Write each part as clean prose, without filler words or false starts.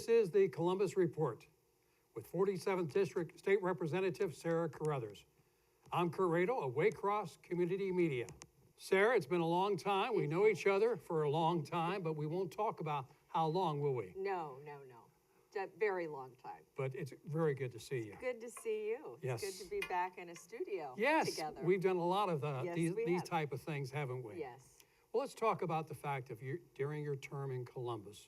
This is the Columbus Report with 47th District State Representative Sara Carruthers. I'm Kurt Radel of Waycross Community Media. Sara, it's been a long time. We know each other for a long time, but we won't talk about how long, will we? No. A very long time. But it's very good to see you. Good to see you. Yes. It's good to be back in a studio Yes, together. we've done a lot of Yes, these type of things, haven't we? Yes. Well, let's talk about the fact of during your term in Columbus.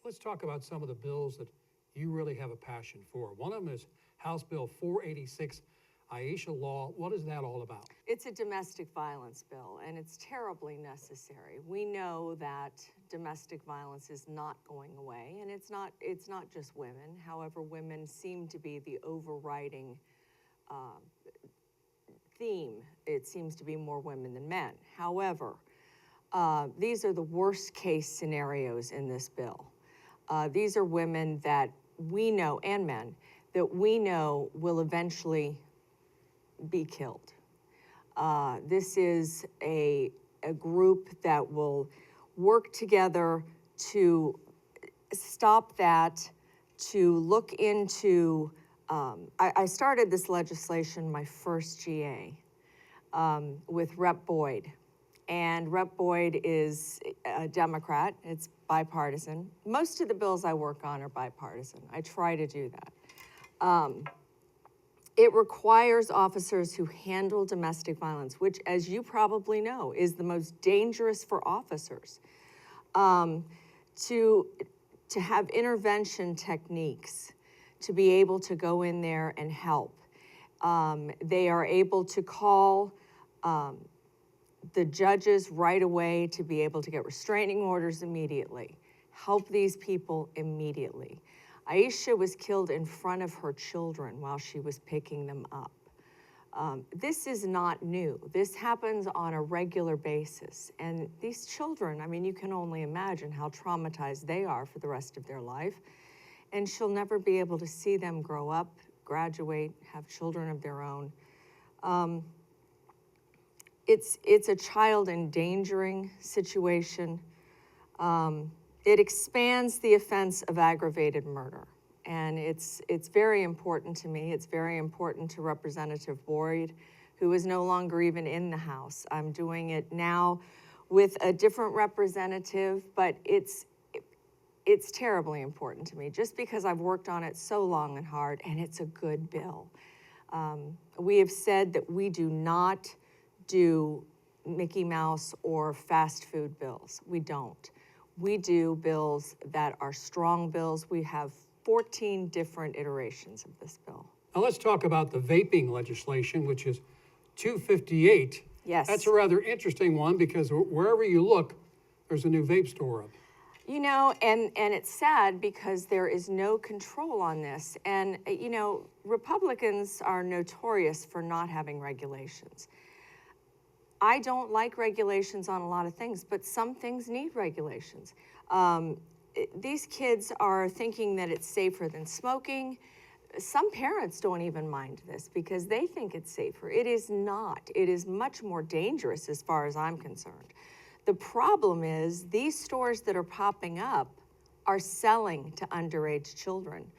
Let's talk about some of the bills that you really have a passion for. One of them is House Bill 486, Aisha Law. What is that all about? It's a domestic violence bill, and it's terribly necessary. We know that domestic violence is not going away, and it's not just women. However, women seem to be the overriding theme. It seems to be more women than men. However, these are the worst case scenarios in this bill. These are women that we know, and men, that we know will eventually be killed. This is a group that will work together to stop that, to look into, I started this legislation my first GA with Rep. Boyd. And Rep. Boyd is a Democrat. It's bipartisan. Most of the bills I work on are bipartisan. I try to do that. It requires officers who handle domestic violence, which, as you probably know, is the most dangerous for officers, to have intervention techniques to be able to go in there and help. They are able to call the judges right away to be able to get restraining orders immediately, help these people immediately. Aisha was killed in front of her children while she was picking them up. This is not new. This happens on a regular basis. And these children, I mean, you can only imagine how traumatized they are for the rest of their life. And she'll never be able to see them grow up, graduate, have children of their own. It's a child endangering situation. It expands the offense of aggravated murder, and it's very important to me. It's very important to Representative Boyd, who is no longer even in the House. I'm doing it now with a different representative, but it's terribly important to me, just because I've worked on it so long and hard, and it's a good bill. We have said that we do not do Mickey Mouse or fast food bills. We don't. We do bills that are strong bills. We have 14 different iterations of this bill. Now let's talk about the vaping legislation, which is 258. Yes. That's a rather interesting one because wherever you look, there's a new vape store up. You know, and it's sad because there is no control on this. And, you know, Republicans are notorious for not having regulations. I don't like regulations on a lot of things, but some things need regulations. These kids are thinking that it's safer than smoking. Some parents don't even mind this because they think it's safer. It is not. It is much more dangerous as far as I'm concerned. The problem is these stores that are popping up are selling to underage children.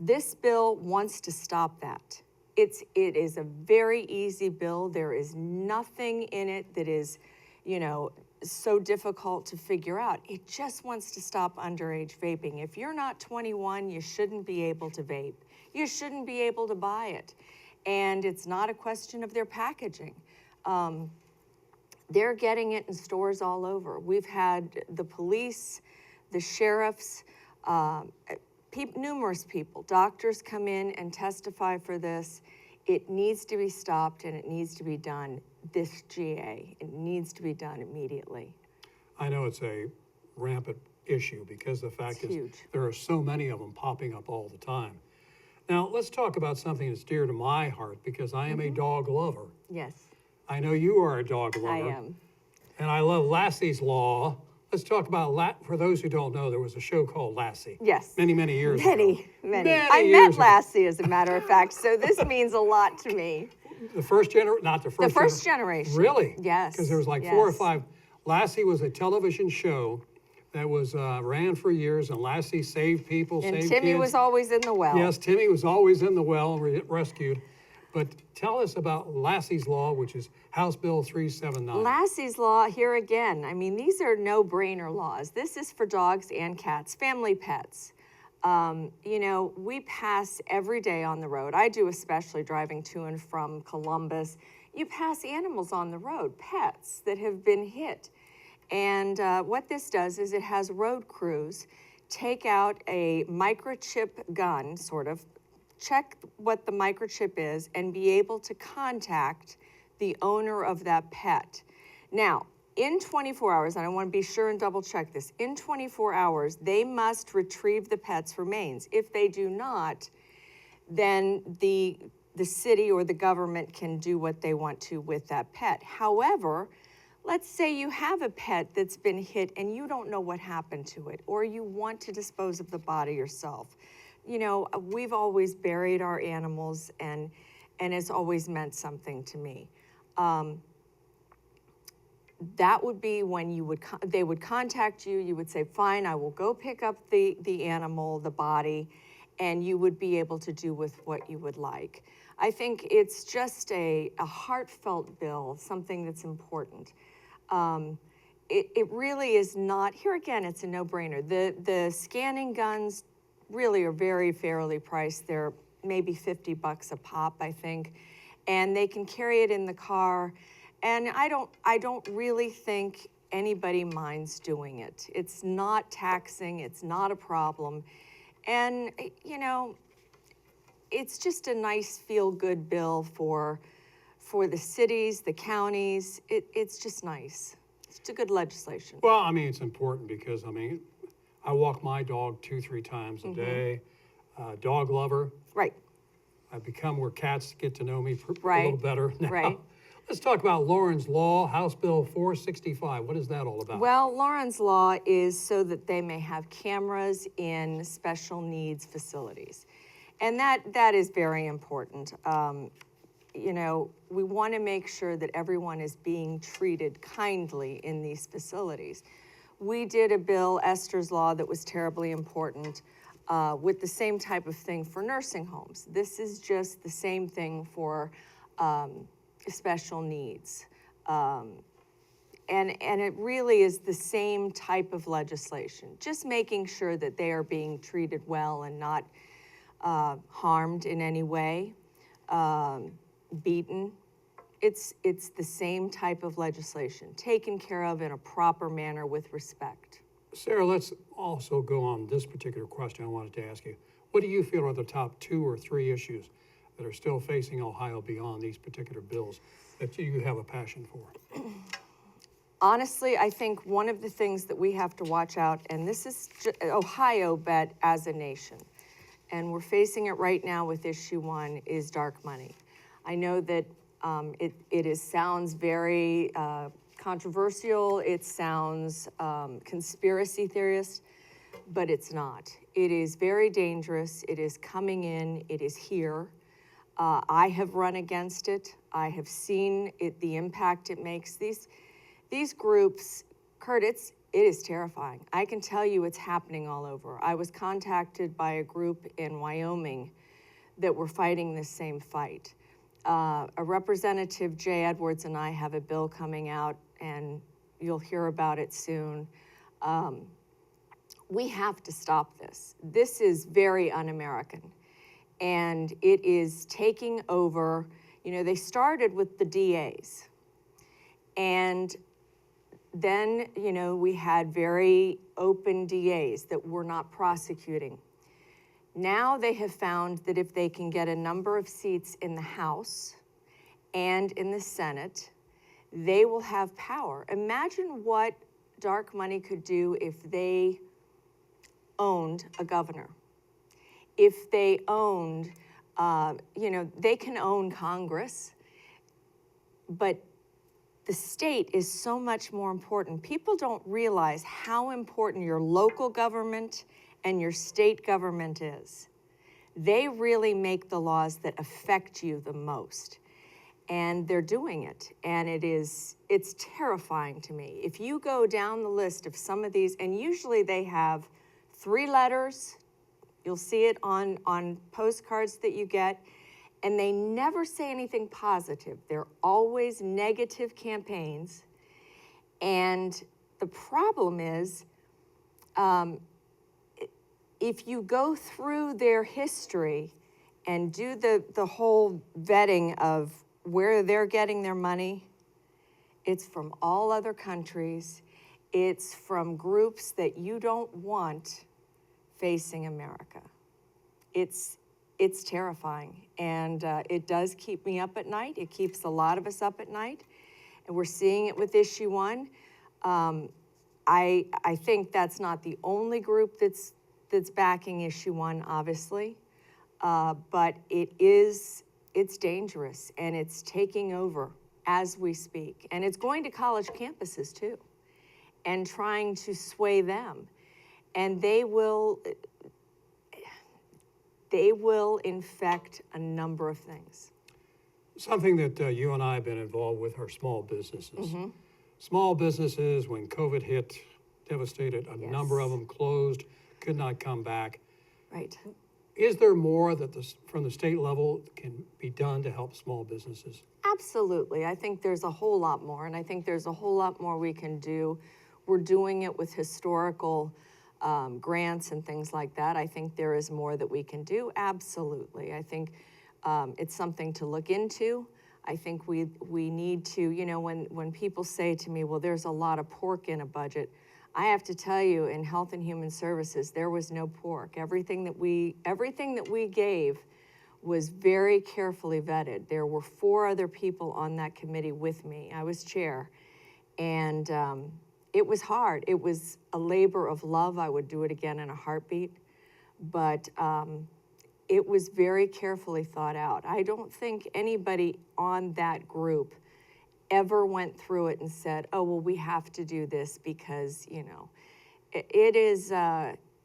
This bill wants to stop that. It is a very easy bill. There is nothing in it that is, you know, so difficult to figure out. It just wants to stop underage vaping. If you're not 21, you shouldn't be able to vape. You shouldn't be able to buy it. And it's not a question of their packaging. They're getting it in stores all over. We've had the police, the sheriffs, numerous people, doctors come in and testify for this. It needs to be stopped and it needs to be done this GA. It needs to be done immediately. I know it's a rampant issue because the fact is huge. There are so many of them popping up all the time. Now, let's talk about something that's dear to my heart because I am a dog lover. Yes. I know you are a dog lover. I am. And I love Lassie's Law. Let's talk about, for those who don't know, there was a show called Lassie. Yes. Many years ago. Many. I years met ago. Lassie, as a matter of fact, so this means a lot to me. The first generation, not the first. The first generation. Really? Yes. Because there was like 4 or 5. Lassie was a television show that was ran for years, and Lassie saved people, And saved Timmy kids. was always in the well. Yes, Timmy was always in the well and rescued. But tell us about Lassie's Law, which is House Bill 379. Lassie's Law, here again, I mean, these are no-brainer laws. This is for dogs and cats, family pets. You know, we pass every day on the road. I do, especially driving to and from Columbus. You pass animals on the road, pets that have been hit. And what this does is it has road crews take out a microchip gun, sort of, check what the microchip is, and be able to contact the owner of that pet. Now, in 24 hours, and I want to be sure and double check this, in 24 hours, they must retrieve the pet's remains. If they do not, then the city or the government can do what they want to with that pet. However, let's say you have a pet that's been hit and you don't know what happened to it, or you want to dispose of the body yourself. You know, we've always buried our animals, and it's always meant something to me. That would be when they would contact you. You would say, fine, I will go pick up the animal, the body, and you would be able to do with what you would like. I think it's just a heartfelt bill, something that's important. It really is not, here again, it's a no-brainer. The scanning guns really are very fairly priced. They're maybe $50 a pop, I think, and they can carry it in the car. And I don't really think anybody minds doing it. It's not taxing, it's not a problem. And, you know, it's just a nice feel-good bill for the cities, the counties. It's just nice. It's a good legislation. Well, I mean, it's important because, I mean, I walk my dog 2-3 times a day. Dog lover. Right. I've become where cats get to know me a Right. little better now. Right. Let's talk about Lauren's Law, House Bill 465. What is that all about? Well, Lauren's Law is so that they may have cameras in special needs facilities. And that is very important. You know, we want to make sure that everyone is being treated kindly in these facilities. We did a bill, Esther's Law, that was terribly important with the same type of thing for nursing homes. This is just the same thing for special needs. And it really is the same type of legislation, just making sure that they are being treated well and not harmed in any way, beaten. It's the same type of legislation, taken care of in a proper manner with respect. Sarah, let's also go on this particular question I wanted to ask you. What do you feel are the top 2 or 3 issues that are still facing Ohio beyond these particular bills that you have a passion for? Honestly, I think one of the things that we have to watch out, and this is Ohio, but as a nation, and we're facing it right now with issue 1, is dark money. I know that it sounds very controversial, it sounds conspiracy theorist, but it's not. It is very dangerous, it is coming in, it is here. I have run against it, I have seen the impact it makes. These groups, Kurt, it is terrifying. I can tell you it's happening all over. I was contacted by a group in Wyoming that were fighting this same fight. A Representative Jay Edwards and I have a bill coming out, and you'll hear about it soon. We have to stop this. This is very un-American, and it is taking over. You know, they started with the DAs, and then, you know, we had very open DAs that were not prosecuting. Now they have found that if they can get a number of seats in the House and in the Senate, they will have power. Imagine what dark money could do if they owned a governor. If they owned, you know, they can own Congress, but the state is so much more important. People don't realize how important your local government and your state government is. They really make the laws that affect you the most. And they're doing it, and it's terrifying to me. If you go down the list of some of these, and usually they have 3 letters, you'll see it on postcards that you get, and they never say anything positive. They're always negative campaigns. And the problem is, if you go through their history and do the whole vetting of where they're getting their money, it's from all other countries. It's from groups that you don't want facing America. It's terrifying, and it does keep me up at night. It keeps a lot of us up at night, and we're seeing it with issue 1. I think that's not the only group that's backing issue 1, obviously, but it's dangerous, and it's taking over as we speak, and it's going to college campuses too, and trying to sway them, and they will infect a number of things. Something that you and I have been involved with are small businesses. Small businesses, when COVID hit, devastated, a number of them closed, could not come back. Right. Is there more that from the state level can be done to help small businesses? Absolutely. I think there's a whole lot more, and I think there's a whole lot more we can do. We're doing it with historical grants and things like that. I think there is more that we can do. Absolutely. I think it's something to look into. I think we need to, when people say to me, well, there's a lot of pork in a budget, I have to tell you, in Health and Human Services, there was no pork. Everything that we gave was very carefully vetted. There were 4 other people on that committee with me. I was chair, and it was hard. It was a labor of love. I would do it again in a heartbeat, but it was very carefully thought out. I don't think anybody on that group ever went through it and said, oh, well, we have to do this because,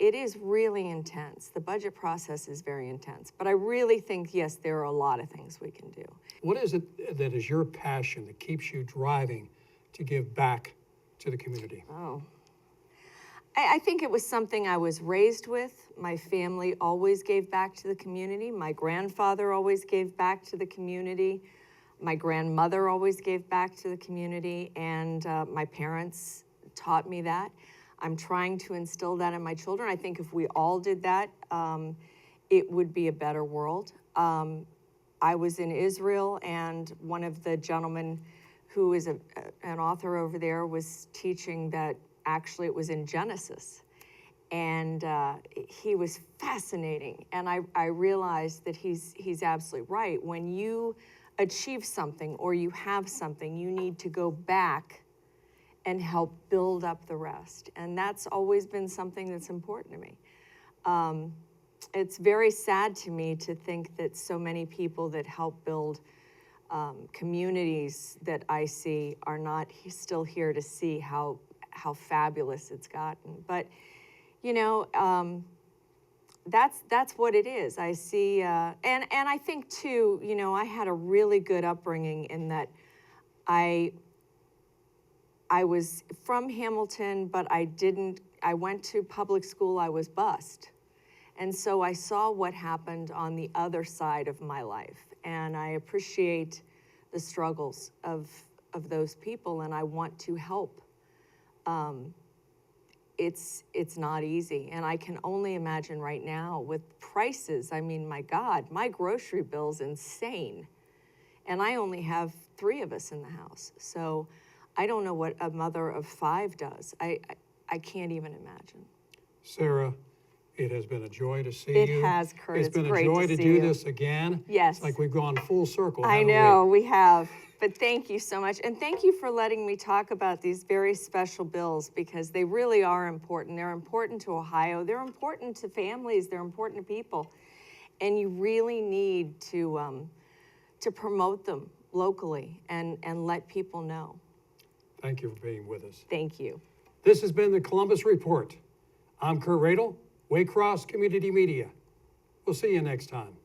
it is really intense. The budget process is very intense, but I really think, yes, there are a lot of things we can do. What is it that is your passion that keeps you driving to give back to the community? Oh, I think it was something I was raised with. My family always gave back to the community. My grandfather always gave back to the community. My grandmother always gave back to the community, and my parents taught me that. I'm trying to instill that in my children. I think if we all did that, it would be a better world. I was in Israel, and one of the gentlemen who is an author over there was teaching that actually it was in Genesis. And he was fascinating. And I realized that he's absolutely right. When you achieve something or you have something, you need to go back and help build up the rest. And that's always been something that's important to me. It's very sad to me to think that so many people that help build communities that I see are not still here to see how fabulous it's gotten. But, that's what it is. I see, and I think too, I had a really good upbringing in that I was from Hamilton, but I went to public school, I was bused. And so I saw what happened on the other side of my life. And I appreciate the struggles of those people, and I want to help. It's not easy, and I can only imagine right now with prices. I mean, my God, my grocery bill's insane, and I only have 3 of us in the house. So I don't know what a mother of 5 does. I can't even imagine. Sarah, it has been a joy to see you. It has, Kurt. It's been a great joy to see do you. this again. Yes. It's like we've gone full circle. I haven't know, we have. But thank you so much. And thank you for letting me talk about these very special bills, because they really are important. They're important to Ohio. They're important to families. They're important to people. And you really need to promote them locally and let people know. Thank you for being with us. Thank you. This has been the Columbus Report. I'm Kurt Radel, Waycross Community Media. We'll see you next time.